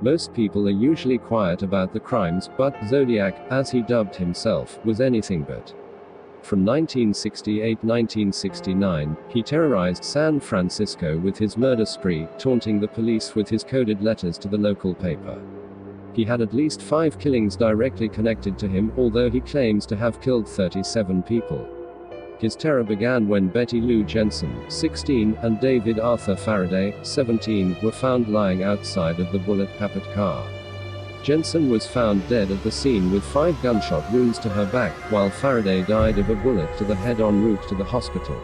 Most people are usually quiet about the crimes, but Zodiac, as he dubbed himself, was anything but. From 1968-1969, he terrorized San Francisco with his murder spree, taunting the police with his coded letters to the local paper. He had at least 5 killings directly connected to him, although he claims to have killed 37 people. His terror began when Betty Lou Jensen, 16, and David Arthur Faraday, 17, were found lying outside of the bullet-peppered car. Jensen was found dead at the scene with 5 gunshot wounds to her back, while Faraday died of a bullet to the head en route to the hospital.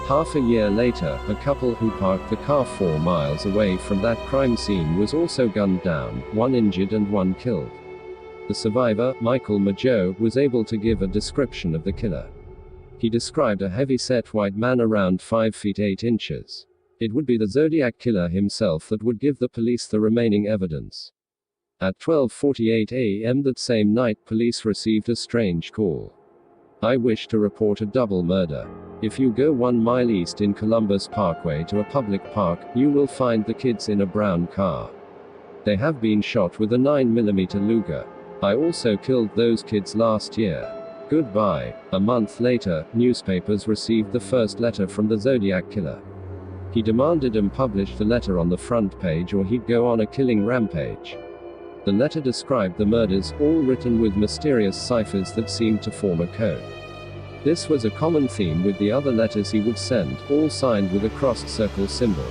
Half a year later, a couple who parked the car 4 miles away from that crime scene was also gunned down, 1 injured and 1 killed. The survivor, Michael Mageau, was able to give a description of the killer. He described a heavy-set white man around 5 feet 8 inches. It would be the Zodiac Killer himself that would give the police the remaining evidence. At 12:48 a.m. that same night, police received a strange call. I wish to report a double murder. If you go 1 mile east in Columbus Parkway to a public park, you will find the kids in a brown car. They have been shot with a 9mm Luger. I also killed those kids last year. Goodbye. A month later, newspapers received the first letter from the Zodiac Killer. He demanded and published the letter on the front page or he'd go on a killing rampage. The letter described the murders, all written with mysterious ciphers that seemed to form a code. This was a common theme with the other letters he would send, all signed with a crossed circle symbol.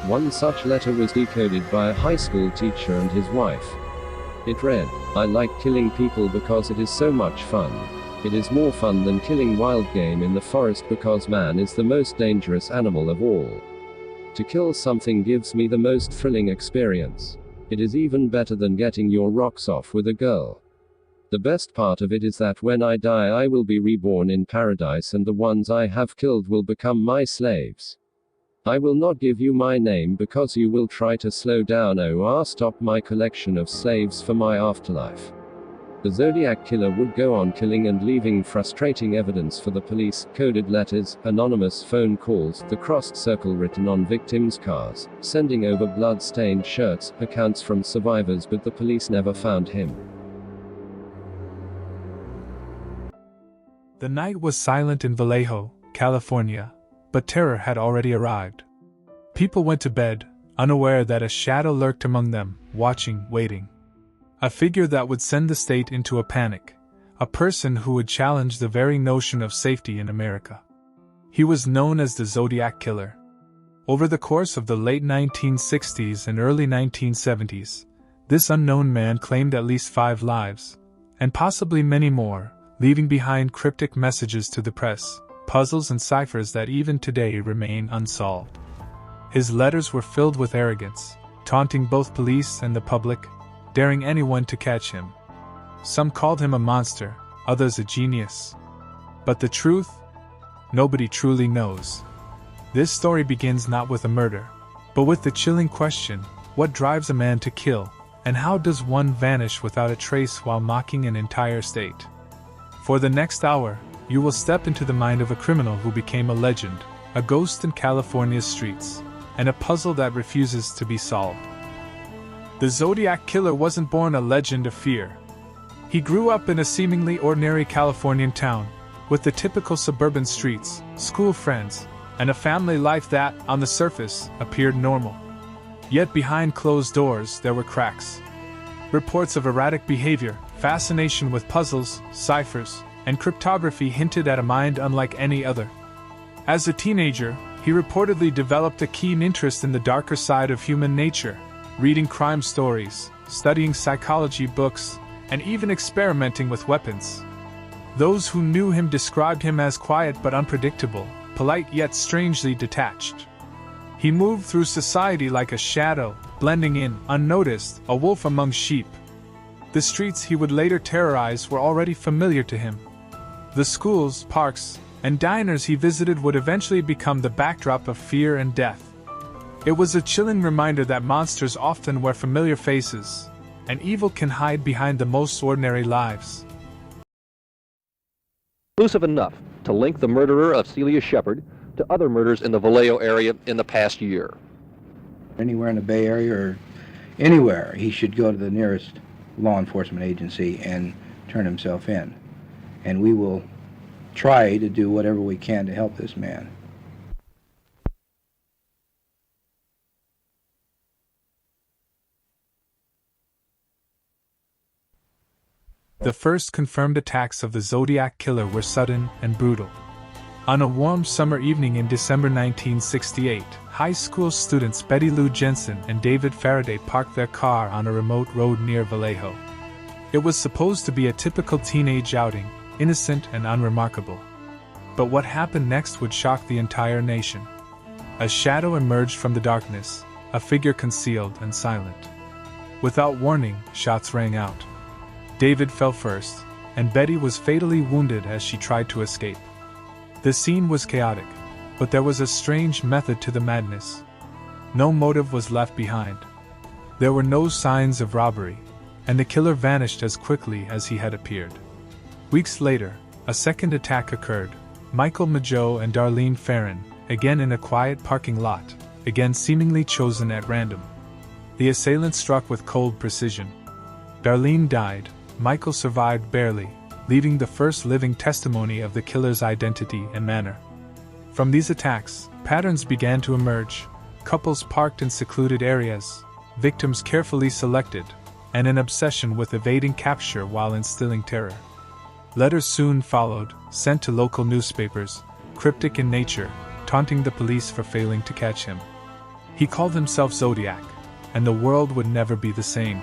One such letter was decoded by a high school teacher and his wife. It read, "I like killing people because it is so much fun. It is more fun than killing wild game in the forest because man is the most dangerous animal of all. To kill something gives me the most thrilling experience. It is even better than getting your rocks off with a girl. The best part of it is that when I die I will be reborn in paradise and the ones I have killed will become my slaves. I will not give you my name because you will try to slow down or stop my collection of slaves for my afterlife." The Zodiac Killer would go on killing and leaving frustrating evidence for the police: coded letters, anonymous phone calls, the crossed circle written on victims' cars, sending over blood-stained shirts, accounts from survivors, but the police never found him. The night was silent in Vallejo, California, but terror had already arrived. People went to bed, unaware that a shadow lurked among them, watching, waiting. A figure that would send the state into a panic, a person who would challenge the very notion of safety in America. He was known as the Zodiac Killer. Over the course of the late 1960s and early 1970s, this unknown man claimed at least 5 lives, and possibly many more, leaving behind cryptic messages to the press, puzzles and ciphers that even today remain unsolved. His letters were filled with arrogance, taunting both police and the public, daring anyone to catch him. Some called him a monster, others a genius. But the truth? Nobody truly knows. This story begins not with a murder, but with the chilling question: what drives a man to kill, and how does one vanish without a trace while mocking an entire state? For the next hour, you will step into the mind of a criminal who became a legend, a ghost in California's streets, and a puzzle that refuses to be solved. The Zodiac Killer wasn't born a legend of fear. He grew up in a seemingly ordinary Californian town, with the typical suburban streets, school friends, and a family life that, on the surface, appeared normal. Yet behind closed doors there were cracks. Reports of erratic behavior, fascination with puzzles, ciphers, and cryptography hinted at a mind unlike any other. As a teenager, he reportedly developed a keen interest in the darker side of human nature, reading crime stories, studying psychology books, and even experimenting with weapons. Those who knew him described him as quiet but unpredictable, polite yet strangely detached. He moved through society like a shadow, blending in, unnoticed, a wolf among sheep. The streets he would later terrorize were already familiar to him. The schools, parks, and diners he visited would eventually become the backdrop of fear and death. It was a chilling reminder that monsters often wear familiar faces, and evil can hide behind the most ordinary lives. Exclusive enough to link the murderer of Celia Shepard to other murders in the Vallejo area in the past year. Anywhere in the Bay Area or anywhere, he should go to the nearest law enforcement agency and turn himself in. And we will try to do whatever we can to help this man. The first confirmed attacks of the Zodiac Killer were sudden and brutal. On a warm summer evening in December 1968, high school students Betty Lou Jensen and David Faraday parked their car on a remote road near Vallejo. It was supposed to be a typical teenage outing, innocent and unremarkable. But what happened next would shock the entire nation. A shadow emerged from the darkness, a figure concealed and silent. Without warning, shots rang out. David fell first, and Betty was fatally wounded as she tried to escape. The scene was chaotic, but there was a strange method to the madness. No motive was left behind. There were no signs of robbery, and the killer vanished as quickly as he had appeared. Weeks later, a second attack occurred. Michael Mageau and Darlene Farron, again in a quiet parking lot, again seemingly chosen at random. The assailant struck with cold precision. Darlene died. Michael survived barely, leaving the first living testimony of the killer's identity and manner. From these attacks, patterns began to emerge: couples parked in secluded areas, victims carefully selected, and an obsession with evading capture while instilling terror. Letters soon followed, sent to local newspapers, cryptic in nature, taunting the police for failing to catch him. He called himself Zodiac, and the world would never be the same.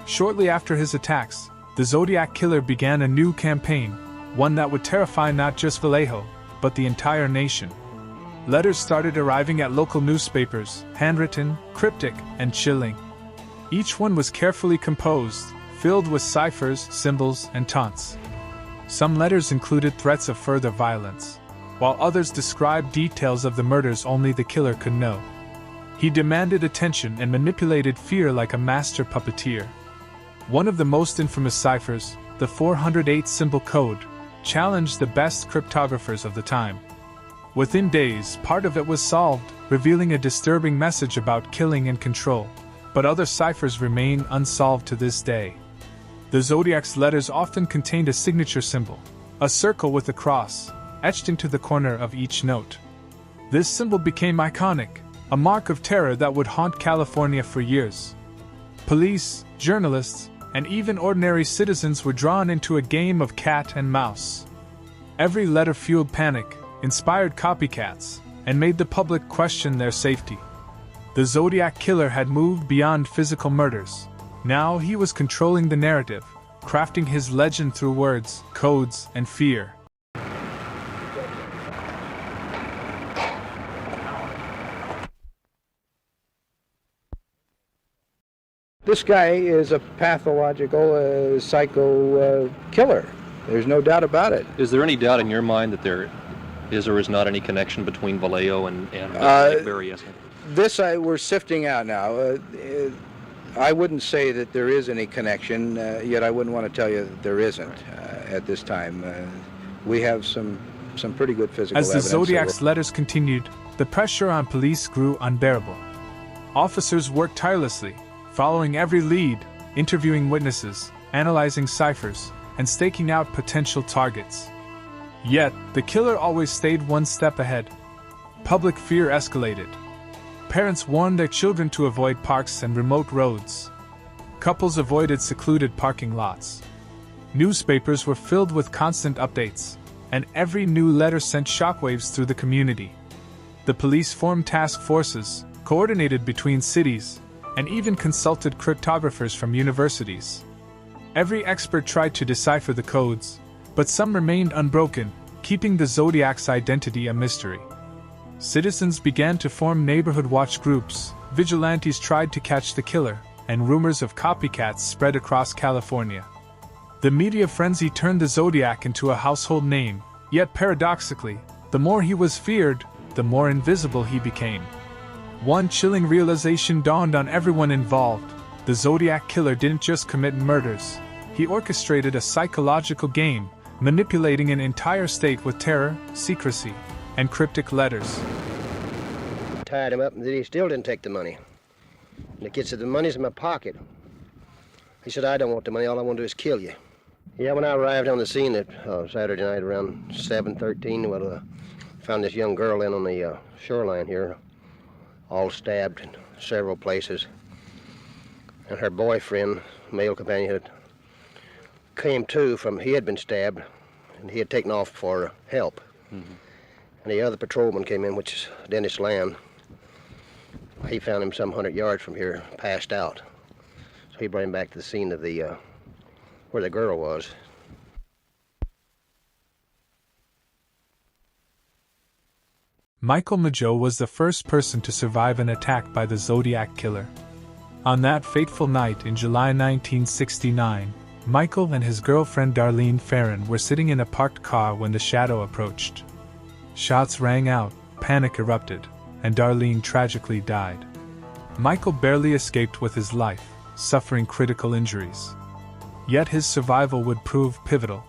Shortly after his attacks, the Zodiac Killer began a new campaign, one that would terrify not just Vallejo, but the entire nation. Letters started arriving at local newspapers, handwritten, cryptic, and chilling. Each one was carefully composed, filled with ciphers, symbols, and taunts. Some letters included threats of further violence, while others described details of the murders only the killer could know. He demanded attention and manipulated fear like a master puppeteer. One of the most infamous ciphers, the 408 symbol code, challenged the best cryptographers of the time. Within days, part of it was solved, revealing a disturbing message about killing and control, but other ciphers remain unsolved to this day. The Zodiac's letters often contained a signature symbol, a circle with a cross, etched into the corner of each note. This symbol became iconic, a mark of terror that would haunt California for years. Police, journalists, and even ordinary citizens were drawn into a game of cat and mouse. Every letter fueled panic, inspired copycats, and made the public question their safety. The Zodiac Killer had moved beyond physical murders. Now he was controlling the narrative, crafting his legend through words, codes, and fear. This guy is a pathological psycho killer. There's no doubt about it. Is there any doubt in your mind that there is or is not any connection between Vallejo and Nick Berryessa? This we're sifting out now. I wouldn't say that there is any connection, yet I wouldn't want to tell you that there isn't at this time. We have some pretty good physical evidence. As the Zodiac's letters continued, the pressure on police grew unbearable. Officers worked tirelessly, following every lead, interviewing witnesses, analyzing ciphers, and staking out potential targets. Yet, the killer always stayed one step ahead. Public fear escalated. Parents warned their children to avoid parks and remote roads. Couples avoided secluded parking lots. Newspapers were filled with constant updates, and every new letter sent shockwaves through the community. The police formed task forces, coordinated between cities, and even consulted cryptographers from universities. Every expert tried to decipher the codes, but some remained unbroken, keeping the Zodiac's identity a mystery. Citizens began to form neighborhood watch groups, vigilantes tried to catch the killer, and rumors of copycats spread across California. The media frenzy turned the Zodiac into a household name, yet paradoxically, the more he was feared, the more invisible he became. One chilling realization dawned on everyone involved: the Zodiac Killer didn't just commit murders, he orchestrated a psychological game, manipulating an entire state with terror, secrecy, and cryptic letters. Tied him up, and then he still didn't take the money. And the kid said, the money's in my pocket. He said, I don't want the money. All I want to do is kill you. Yeah, when I arrived on the scene at Saturday night around 7:13, well, found this young girl in on the shoreline here, all stabbed in several places. And her boyfriend, male companion, had came to from, he had been stabbed, and he had taken off for help. Mm-hmm. And the other patrolman came in, which is Dennis Land. He found him some 100 yards from here, passed out. So he brought him back to the scene of the where the girl was. Michael Mageau was the first person to survive an attack by the Zodiac Killer. On that fateful night in July 1969, Michael and his girlfriend Darlene Farron were sitting in a parked car when the shadow approached. Shots rang out, panic erupted, and Darlene tragically died. Michael barely escaped with his life, suffering critical injuries. Yet his survival would prove pivotal.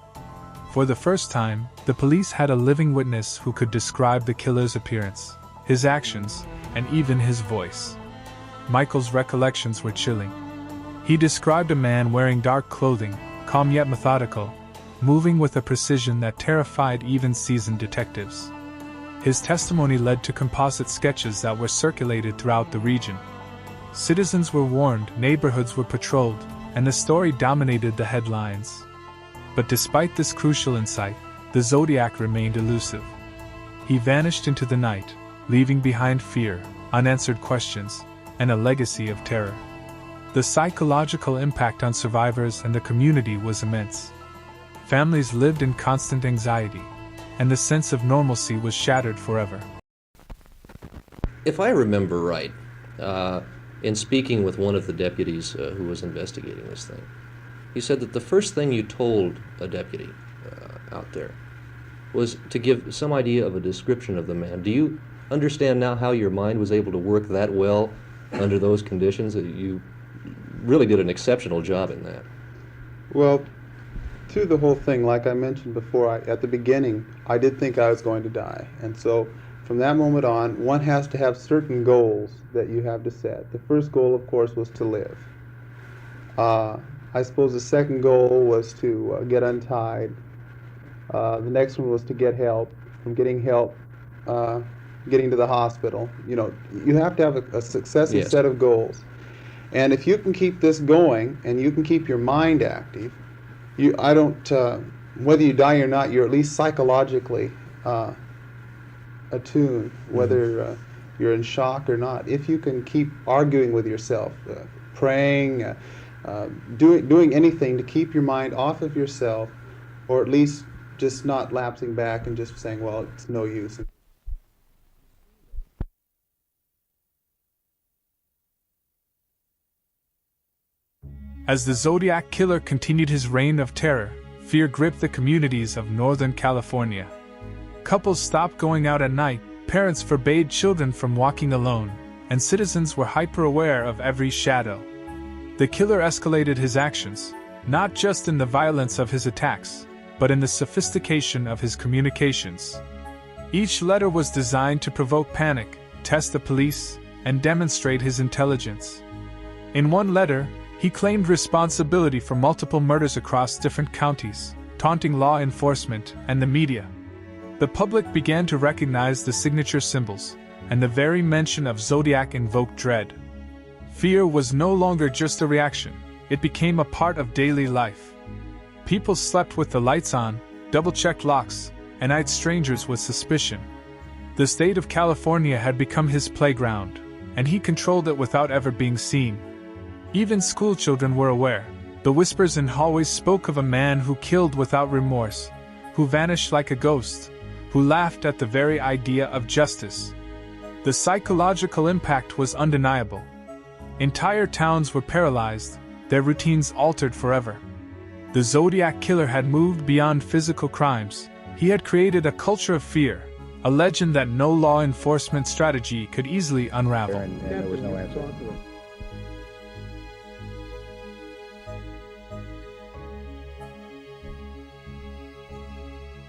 For the first time, the police had a living witness who could describe the killer's appearance, his actions, and even his voice. Michael's recollections were chilling. He described a man wearing dark clothing, calm yet methodical, moving with a precision that terrified even seasoned detectives. His testimony led to composite sketches that were circulated throughout the region. Citizens were warned, neighborhoods were patrolled, and the story dominated the headlines. But despite this crucial insight, the Zodiac remained elusive. He vanished into the night, leaving behind fear, unanswered questions, and a legacy of terror. The psychological impact on survivors and the community was immense. Families lived in constant anxiety, and the sense of normalcy was shattered forever. If I remember right, in speaking with one of the deputies who was investigating this thing, he said that the first thing you told a deputy out there was to give some idea of a description of the man. Do you understand now how your mind was able to work that well under those conditions? You really did an exceptional job in that. Well, through the whole thing, like I mentioned before, at the beginning, I did think I was going to die. And so from that moment on, one has to have certain goals that you have to set. The first goal, of course, was to live. I suppose the second goal was to get untied. The next one was to get help. From getting help, getting to the hospital. You know, you have to have a successive set of goals. And if you can keep this going, and you can keep your mind active, whether you die or not, you're at least psychologically attuned, whether you're in shock or not. If you can keep arguing with yourself, praying, doing anything to keep your mind off of yourself, or at least just not lapsing back and just saying, well, it's no use. As the Zodiac Killer continued his reign of terror, fear gripped the communities of Northern California. Couples stopped going out at night, parents forbade children from walking alone, and citizens were hyper-aware of every shadow. The killer escalated his actions, not just in the violence of his attacks, but in the sophistication of his communications. Each letter was designed to provoke panic, test the police, and demonstrate his intelligence. In one letter, he claimed responsibility for multiple murders across different counties, taunting law enforcement and the media. The public began to recognize the signature symbols, and the very mention of Zodiac invoked dread. Fear was no longer just a reaction, it became a part of daily life. People slept with the lights on, double-checked locks, and eyed strangers with suspicion. The state of California had become his playground, and he controlled it without ever being seen. Even schoolchildren were aware. The whispers in hallways spoke of a man who killed without remorse, who vanished like a ghost, who laughed at the very idea of justice. The psychological impact was undeniable. Entire towns were paralyzed, their routines altered forever. The Zodiac Killer had moved beyond physical crimes. He had created a culture of fear, a legend that no law enforcement strategy could easily unravel. And there was no answer.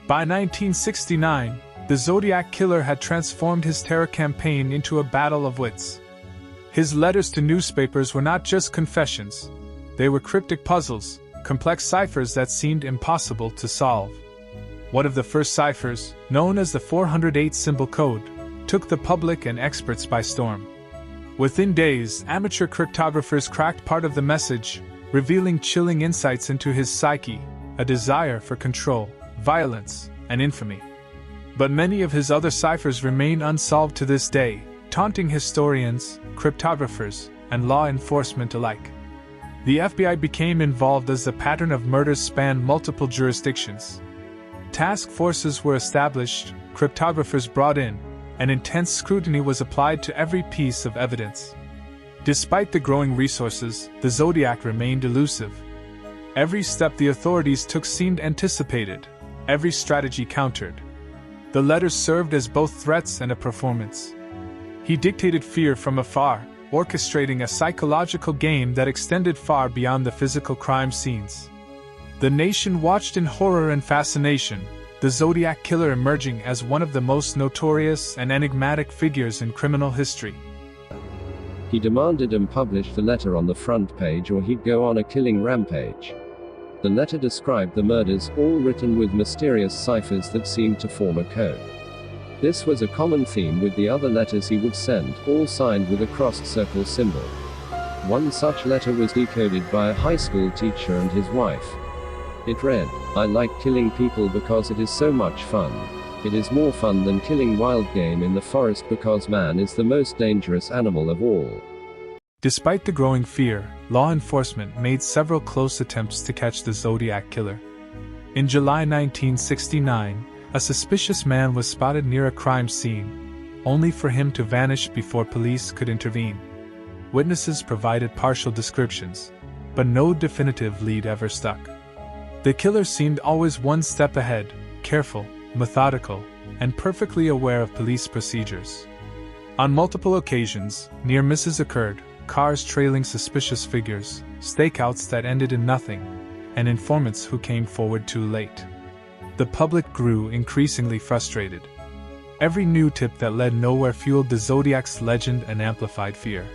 By 1969, the Zodiac Killer had transformed his terror campaign into a battle of wits. His letters to newspapers were not just confessions. They were cryptic puzzles, complex ciphers that seemed impossible to solve. One of the first ciphers, known as the 408 symbol code, took the public and experts by storm. Within days, amateur cryptographers cracked part of the message, revealing chilling insights into his psyche, a desire for control, violence, and infamy. But many of his other ciphers remain unsolved to this day, taunting historians, cryptographers, and law enforcement alike. The FBI became involved as the pattern of murders spanned multiple jurisdictions. Task forces were established, cryptographers brought in, and intense scrutiny was applied to every piece of evidence. Despite the growing resources, the Zodiac remained elusive. Every step the authorities took seemed anticipated, every strategy countered. The letters served as both threats and a performance. He dictated fear from afar, orchestrating a psychological game that extended far beyond the physical crime scenes. The nation watched in horror and fascination, the Zodiac Killer emerging as one of the most notorious and enigmatic figures in criminal history. He demanded and published the letter on the front page or he'd go on a killing rampage. The letter described the murders, all written with mysterious ciphers that seemed to form a code. This was a common theme with the other letters he would send, all signed with a crossed circle symbol. One such letter was decoded by a high school teacher and his wife. It read, "I like killing people because it is so much fun. It is more fun than killing wild game in the forest because man is the most dangerous animal of all." Despite the growing fear, law enforcement made several close attempts to catch the Zodiac Killer. In July 1969, a suspicious man was spotted near a crime scene, only for him to vanish before police could intervene. Witnesses provided partial descriptions, but no definitive lead ever stuck. The killer seemed always one step ahead, careful, methodical, and perfectly aware of police procedures. On multiple occasions, near misses occurred, cars trailing suspicious figures, stakeouts that ended in nothing, and informants who came forward too late. The public grew increasingly frustrated. Every new tip that led nowhere fueled the Zodiac's legend and amplified fear.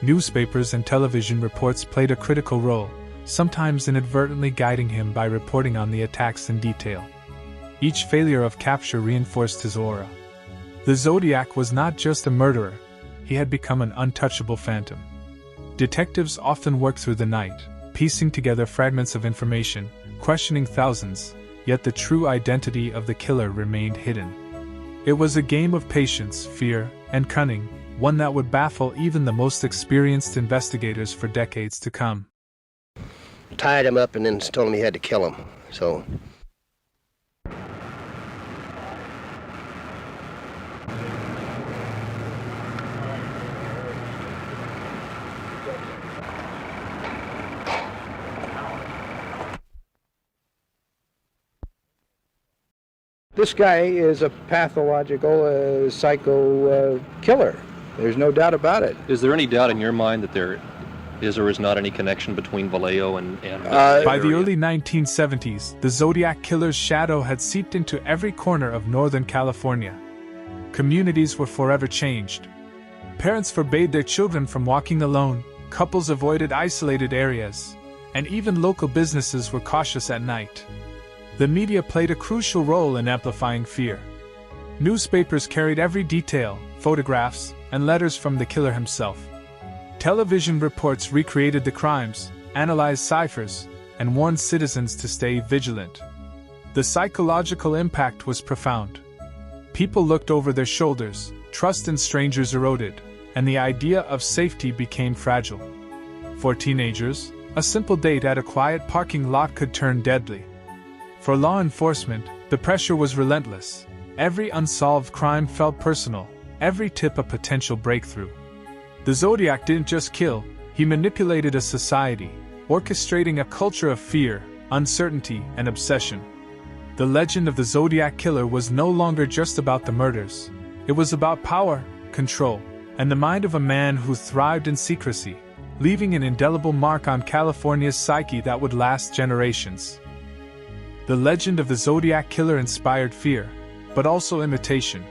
Newspapers and television reports played a critical role, sometimes inadvertently guiding him by reporting on the attacks in detail. Each failure of capture reinforced his aura. The Zodiac was not just a murderer, he had become an untouchable phantom. Detectives often worked through the night, piecing together fragments of information, questioning thousands, yet the true identity of the killer remained hidden. It was a game of patience, fear, and cunning, one that would baffle even the most experienced investigators for decades to come. Tied him up and then told him he had to kill him, so... This guy is a pathological psycho killer. There's no doubt about it. Is there any doubt in your mind that there is or is not any connection between Vallejo and By the early 1970s, the Zodiac Killer's shadow had seeped into every corner of Northern California. Communities were forever changed. Parents forbade their children from walking alone, couples avoided isolated areas, and even local businesses were cautious at night. The media played a crucial role in amplifying fear. Newspapers carried every detail, photographs, and letters from the killer himself. Television reports recreated the crimes, analyzed ciphers, and warned citizens to stay vigilant. The psychological impact was profound. People looked over their shoulders, trust in strangers eroded, and the idea of safety became fragile. For teenagers, a simple date at a quiet parking lot could turn deadly. For law enforcement, the pressure was relentless. Every unsolved crime felt personal, every tip a potential breakthrough. The Zodiac didn't just kill, he manipulated a society, orchestrating a culture of fear, uncertainty, and obsession. The legend of the Zodiac Killer was no longer just about the murders. It was about power, control, and the mind of a man who thrived in secrecy, leaving an indelible mark on California's psyche that would last generations. The legend of the Zodiac Killer inspired fear, but also imitation.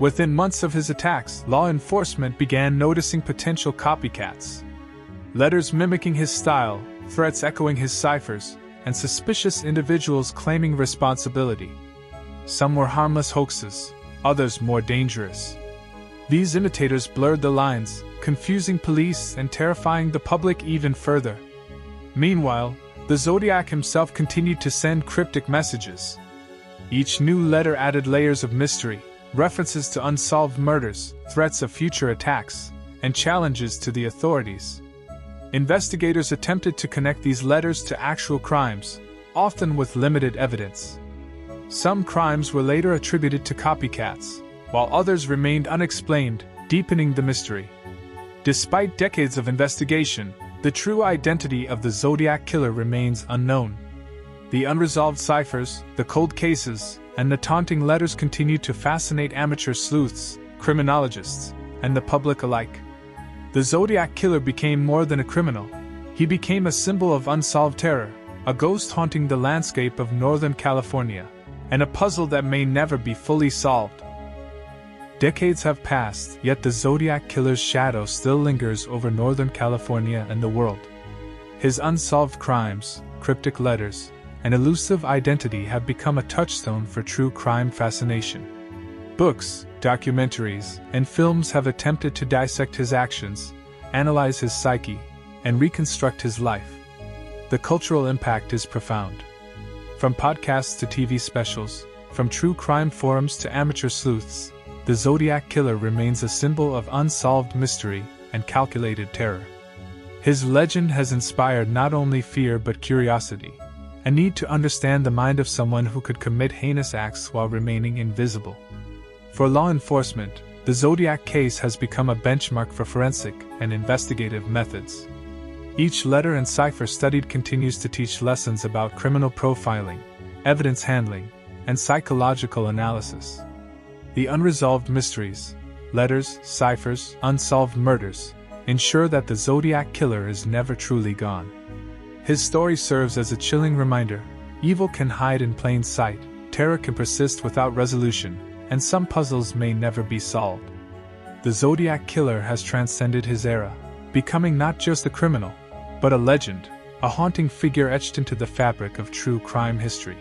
Within months of his attacks, law enforcement began noticing potential copycats. Letters mimicking his style, threats echoing his ciphers, and suspicious individuals claiming responsibility. Some were harmless hoaxes, others more dangerous. These imitators blurred the lines, confusing police and terrifying the public even further. Meanwhile, the Zodiac himself continued to send cryptic messages. Each new letter added layers of mystery, references to unsolved murders, threats of future attacks, and challenges to the authorities. Investigators attempted to connect these letters to actual crimes, often with limited evidence. Some crimes were later attributed to copycats, while others remained unexplained, deepening the mystery. Despite decades of investigation, the true identity of the Zodiac Killer remains unknown. The unresolved ciphers, the cold cases, and the taunting letters continue to fascinate amateur sleuths, criminologists, and the public alike. The Zodiac Killer became more than a criminal. He became a symbol of unsolved terror, a ghost haunting the landscape of Northern California, and a puzzle that may never be fully solved. Decades have passed, yet the Zodiac Killer's shadow still lingers over Northern California and the world. His unsolved crimes, cryptic letters, and elusive identity have become a touchstone for true crime fascination. Books, documentaries, and films have attempted to dissect his actions, analyze his psyche, and reconstruct his life. The cultural impact is profound. From podcasts to TV specials, from true crime forums to amateur sleuths, the Zodiac Killer remains a symbol of unsolved mystery and calculated terror. His legend has inspired not only fear but curiosity, a need to understand the mind of someone who could commit heinous acts while remaining invisible. For law enforcement, the Zodiac case has become a benchmark for forensic and investigative methods. Each letter and cipher studied continues to teach lessons about criminal profiling, evidence handling, and psychological analysis. The unresolved mysteries, letters, ciphers, unsolved murders, ensure that the Zodiac Killer is never truly gone. His story serves as a chilling reminder: evil can hide in plain sight, terror can persist without resolution, and some puzzles may never be solved. The Zodiac Killer has transcended his era, becoming not just a criminal, but a legend, a haunting figure etched into the fabric of true crime history.